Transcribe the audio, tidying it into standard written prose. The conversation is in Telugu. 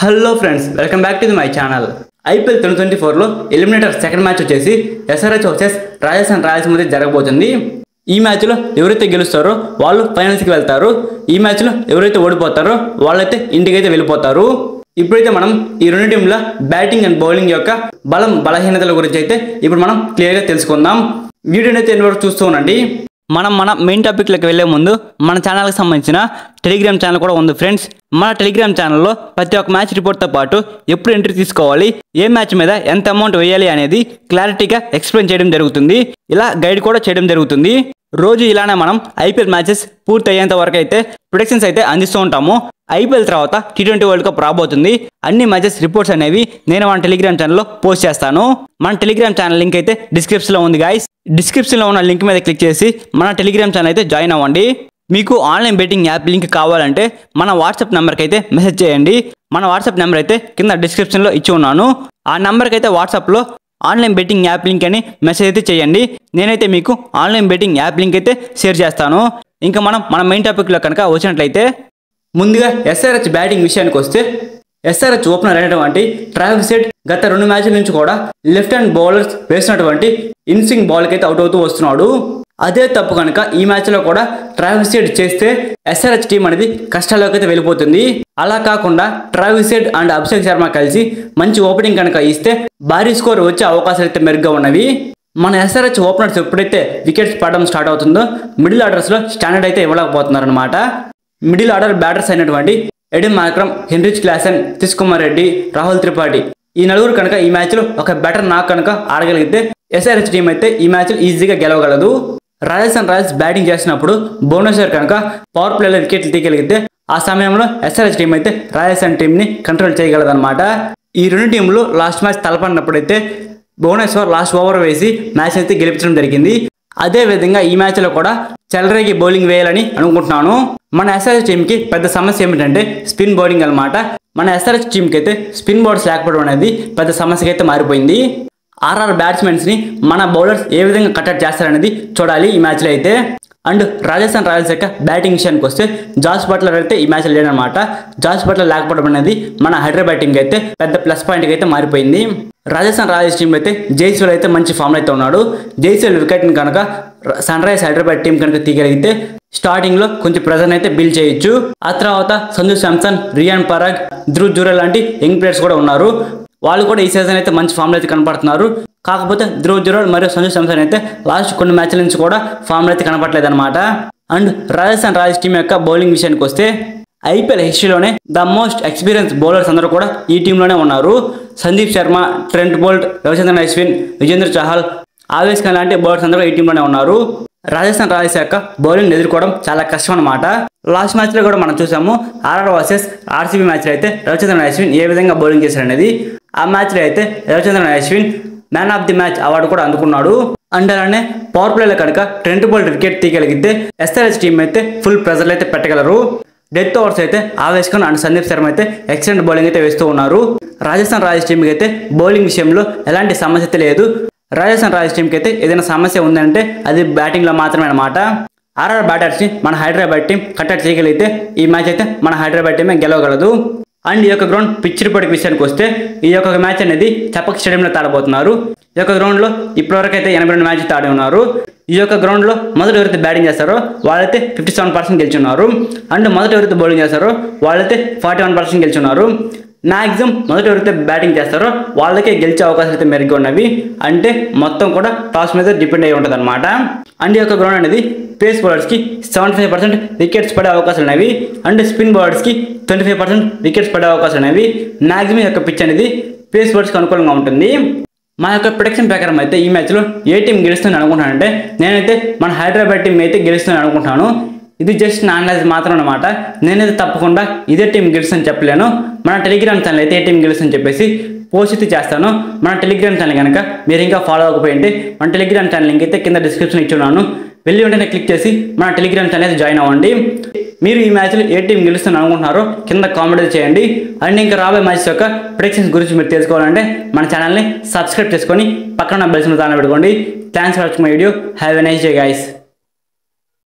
Hello friends, welcome back to my channel. IPL 2024లో ఎలిమినేటర్ సెకండ్ మ్యాచ్ వచ్చేసి ఎస్ఆర్హెచ్ వర్సెస్ రాజస్థాన్ రాయల్స్ మధ్య జరగబోతుంది. ఈ మ్యాచ్లో ఎవరైతే గెలుస్తారో వాళ్ళు ఫైనల్స్కి వెళ్తారు. ఈ మ్యాచ్లో ఎవరైతే ఓడిపోతారో వాళ్ళైతే ఇంటికైతే వెళ్ళిపోతారు. ఇప్పుడైతే మనం ఈ రెండు టీంల బ్యాటింగ్ అండ్ బౌలింగ్ యొక్క బలహీనతల గురించి అయితే ఇప్పుడు మనం క్లియర్గా తెలుసుకుందాం. వీడియోని అయితే ఎన్ని వరకు చూస్తూ ఉండండి. మన మెయిన్ టాపిక్లోకి వెళ్ళే ముందు మన ఛానల్కి సంబంధించిన టెలిగ్రామ్ ఛానల్ కూడా ఉంది ఫ్రెండ్స్. మన టెలిగ్రామ్ ఛానల్లో ప్రతి ఒక్క మ్యాచ్ రిపోర్ట్తో పాటు ఎప్పుడు ఎంట్రీ తీసుకోవాలి, ఏ మ్యాచ్ మీద ఎంత అమౌంట్ వేయాలి అనేది క్లారిటీగా ఎక్స్ప్లెయిన్ చేయడం జరుగుతుంది. ఇలా గైడ్ కూడా చేయడం జరుగుతుంది. రోజు ఇలానే మనం ఐపీఎల్ మ్యాచెస్ పూర్తి అయ్యేంత వరకు అయితే ప్రొడిక్షన్స్ అయితే అందిస్తూ ఉంటాము. ఐపీఎల్ తర్వాత T20 వరల్డ్ కప్ రాబోతుంది. అన్ని మ్యాచెస్ రిపోర్ట్స్ అనేవి నేను మన టెలిగ్రామ్ ఛానల్లో పోస్ట్ చేస్తాను. మన టెలిగ్రామ్ ఛానల్ లింక్ అయితే డిస్క్రిప్షన్లో ఉంది గాయస్. డిస్క్రిప్షన్లో ఉన్న లింక్ మీద క్లిక్ చేసి మన టెలిగ్రామ్ ఛానల్ అయితే జాయిన్ అవ్వండి. మీకు ఆన్లైన్ బెట్టింగ్ యాప్ లింక్ కావాలంటే మన వాట్సాప్ నెంబర్కి అయితే మెసేజ్ చేయండి. మన వాట్సాప్ నెంబర్ అయితే కింద డిస్క్రిప్షన్లో ఇచ్చి ఉన్నాను. ఆ నెంబర్కి అయితే వాట్సాప్లో ఆన్లైన్ బెట్టింగ్ యాప్ లింక్ అని మెసేజ్ అయితే చేయండి. నేనైతే మీకు ఆన్లైన్ బెట్టింగ్ యాప్ లింక్ అయితే షేర్ చేస్తాను. ఇంకా మన మెయిన్ టాపిక్లో కనుక వచ్చినట్లయితే ముందుగా ఎస్ఆర్హెచ్ బ్యాటింగ్ విషయానికి వస్తే ఎస్ఆర్హెచ్ ఓపెనర్ అయినటువంటి ట్రావిస్ హెడ్ గత 2 మ్యాచ్ల నుంచి కూడా లెఫ్ట్ హ్యాండ్ బౌలర్స్ వేసినటువంటి ఇన్స్వింగ్ బాల్కి అయితే అవుట్ అవుతూ వస్తున్నాడు. అదే తప్పు కనుక ఈ మ్యాచ్లో కూడా ట్రావిస్ హెడ్ చేస్తే ఎస్ఆర్హెచ్ టీం అనేది కష్టాల్లోకి అయితే వెళ్ళిపోతుంది. అలా కాకుండా Travis head and Abhishek Sharma కలిసి మంచి ఓపెనింగ్ కనుక ఇస్తే భారీ స్కోర్ వచ్చే అవకాశాలు అయితే మెరుగ్గా ఉన్నవి. మన ఎస్ఆర్హెచ్ ఓపెనర్స్ ఎప్పుడైతే వికెట్స్ పడడం స్టార్ట్ అవుతుందో మిడిల్ ఆర్డర్స్లో స్టాండర్డ్ అయితే ఇవ్వలేకపోతున్నారు అనమాట. మిడిల్ ఆర్డర్ బ్యాటర్స్ అయినటువంటి Aiden Markram, Heinrich Klaasen, Nitish Kumar Reddy, Rahul Tripathi ఈ నలుగురు కనుక ఈ మ్యాచ్లో ఒక బెటర్ నాక్ కనుక ఆడగలిగితే ఎస్ఆర్హెచ్ టీం అయితే ఈ మ్యాచ్లో ఈజీగా గెలవగలదు. రాజస్థాన్ రాయల్స్ బ్యాటింగ్ చేసినప్పుడు భువనేశ్వర్ కనుక పవర్ ప్లేలో వికెట్లు తీయగలిగితే ఆ సమయంలో ఎస్ఆర్హెచ్ టీం అయితే రాజస్థాన్ టీంని కంట్రోల్ చేయగలదన్నమాట. ఈ రెండు టీంలు లాస్ట్ మ్యాచ్ తలపడినప్పుడైతే భువనేశ్వర్ లాస్ట్ ఓవర్ వేసి మ్యాచ్ అయితే గెలిపించడం జరిగింది. అదే విధంగా ఈ మ్యాచ్లో కూడా చెలరేగి బౌలింగ్ వేయాలని అనుకుంటున్నాను. మన ఎస్ఆర్హెచ్ టీంకి పెద్ద సమస్య ఏమిటంటే స్పిన్ బౌలింగ్ అనమాట. మన ఎస్ఆర్హెచ్ టీంకి అయితే స్పిన్ బౌలర్స్ లేకపోవడం అనేది పెద్ద సమస్యగా అయితే మారిపోయింది. ఆర్ఆర్ బ్యాట్స్మెన్స్ని మన బౌలర్స్ ఏ విధంగా కట్టడి చేస్తారనేది చూడాలి ఈ మ్యాచ్లో అయితే. అండ్ రాజస్థాన్ రాయల్స్ యొక్క బ్యాటింగ్ విషయానికి వస్తే జాస్ బట్లర్ అయితే ఈ మ్యాచ్లో లేడనమాట. జాస్ బట్లర్ లేకపోవడం అనేది మన హైదరాబాద్ టీంకి అయితే పెద్ద ప్లస్ పాయింట్గా అయితే మారిపోయింది. రాజస్థాన్ రాయల్స్ టీంలో అయితే జైస్వాల్ అయితే మంచి ఫామ్లో అయితే ఉన్నాడు. జైస్వాల్ వికెట్ని కనుక సన్ రైజ్ హైదరాబాద్ టీం కనుక తీయగలిగితే స్టార్టింగ్లో కొంచెం ప్రెజర్ అయితే బిల్డ్ చేయొచ్చు. ఆ తర్వాత సంజు శాంసన్, రియాన్ పరాగ్, ధ్రువ్ జురెల్ లాంటి యంగ్ ప్లేయర్స్ కూడా ఉన్నారు. వాళ్ళు కూడా ఈ సీజన్ అయితే మంచి ఫామ్లో అయితే కనపడుతున్నారు. కాకపోతే ధ్రువ్ జురెల్ మరియు సంజు శాంసన్ అయితే లాస్ట్ కొన్ని మ్యాచ్ల నుంచి కూడా ఫామ్లో అయితే కనపడలేదు అనమాట. అండ్ రాజస్థాన్ రాయల్స్ టీం యొక్క బౌలింగ్ విషయానికి వస్తే ఐపీఎల్ హిస్టరీలోనే ద మోస్ట్ ఎక్స్పీరియన్స్ బౌలర్స్ అందరూ కూడా ఈ టీంలోనే ఉన్నారు. సందీప్ శర్మ, ట్రెంట్ బోల్ట్, రవిచంద్రన్ అశ్విన్, విజేంద్ర చహల్, ఆవేశ్ ఖాన్ లాంటి బౌలర్స్ అందరూ ఈ టీంలోనే ఉన్నారు. రాజస్థాన్ రాయల్స్ యొక్క బౌలింగ్ ఎదుర్కోవడం చాలా కష్టం అనమాట. లాస్ట్ మ్యాచ్లో కూడా మనం చూసాము ఆర్ఆర్ వర్సెస్ ఆర్సీబీ మ్యాచ్లో అయితే రవిచంద్రన్ అశ్విన్ ఏ విధంగా బౌలింగ్ చేశారనేది. ఆ మ్యాచ్లో అయితే Ravichandran Ashwin man of the match award కూడా అందుకున్నాడు. అండ్ అలానే పవర్ ప్లేలో కనుక ట్రెంట్ బోల్ట్ వికెట్ తీయగలిగితే ఎస్ఆర్హెచ్ టీం అయితే ఫుల్ ప్రెజర్లు అయితే పెట్టగలరు. డెత్ ఓవర్స్ అయితే ఆవేశ్ ఖాన్ అండ్ సందీప్ శర్మ అయితే ఎక్సలెంట్ బౌలింగ్ అయితే వేస్తూ ఉన్నారు. రాజస్థాన్ రాయల్స్ టీంకి అయితే బౌలింగ్ విషయంలో ఎలాంటి సమస్య అయితే లేదు. రాజస్థాన్ రాయల్స్ టీంకి అయితే ఏదైనా సమస్య ఉందంటే అది బ్యాటింగ్లో మాత్రమే అనమాట. ఆర్ఆర్ బ్యాటర్స్ని మన హైదరాబాద్ టీం కట్టడి చేయగలిగితే ఈ మ్యాచ్ అయితే మన హైదరాబాద్ టీమే గెలవగలదు. అండ్ ఈ యొక్క గ్రౌండ్ పిచ్ రిపోర్ట్ విషయానికి వస్తే ఈ యొక్క మ్యాచ్ అనేది చపక్ స్టేడియంలో ఆడబోతున్నారు. ఈ యొక్క గ్రౌండ్లో ఇప్పటివరకు అయితే 82 మ్యాచ్లు ఆడి ఉన్నారు. ఈ యొక్క గ్రౌండ్లో మొదట ఎవరైతే బ్యాటింగ్ చేస్తారో వాళ్ళైతే 57% గెలుచున్నారు. అండ్ మొదట ఎవరైతే బౌలింగ్ చేస్తారో వాళ్ళైతే 41% గెలుచున్నారు. మ్యాక్సిమం మొదట ఎవరైతే బ్యాటింగ్ చేస్తారో వాళ్ళకే గెలిచే అవకాశాలు అయితే మెరుగ్గా ఉన్నవి. అంటే మొత్తం కూడా టాస్ మీద డిపెండ్ అయి ఉంటుంది అనమాట. అండ్ ఈ యొక్క గ్రౌండ్ అనేది పేస్ బౌలర్స్కి 75% వికెట్స్ పడే అవకాశాలు ఉన్నవి. అండ్ స్పిన్ బౌలర్స్కి 25% వికెట్స్ పడే అవకాశాలు ఉన్నవి. మ్యాక్సిమం యొక్క పిచ్ అనేది పేస్ బౌలర్స్కి అనుకూలంగా ఉంటుంది. మా యొక్క ప్రొడిక్షన్ ప్రకారం అయితే ఈ మ్యాచ్లో ఏ టీం గెలుస్తుందని అనుకుంటానంటే నేనైతే మన హైదరాబాద్ టీం అయితే గెలుస్తుందని అనుకుంటున్నాను. ఇది జస్ట్ నా అనలైజ్ మాత్రం అనమాట. నేనైతే తప్పకుండా ఇదే టీం గెలుస్తుందని చెప్పలేను. మన టెలిగ్రామ్ ఛానల్ అయితే ఏ టీం గెలుస్తుందని చెప్పేసి పోస్ట్ అయితే చేస్తాను. మన టెలిగ్రామ్ ఛానల్ కనుక మీరు ఇంకా ఫాలో అవ్వకపోయింటే మన టెలిగ్రామ్ ఛానల్ లింక్ అయితే కింద డిస్క్రిప్షన్ ఇచ్చున్నాను. వెళ్ళి వెంటనే క్లిక్ చేసి మన టెలిగ్రామ్ ఛానల్ అయితే జాయిన్ అవ్వండి. మీరు ఈ మ్యాచ్లో ఏ టీం గెలుస్తుందని అనుకుంటున్నారో కింద కామెంట్ చేయండి. అండ్ ఇంకా రాబోయే మ్యాచ్ యొక్క ప్రెడిక్షన్స్ గురించి మీరు తెలుసుకోవాలంటే మన ఛానల్ని సబ్స్క్రైబ్ చేసుకొని పక్కన బెల్ సింబల్ పెట్టుకోండి. Thanks for watching my video. Have a nice day guys.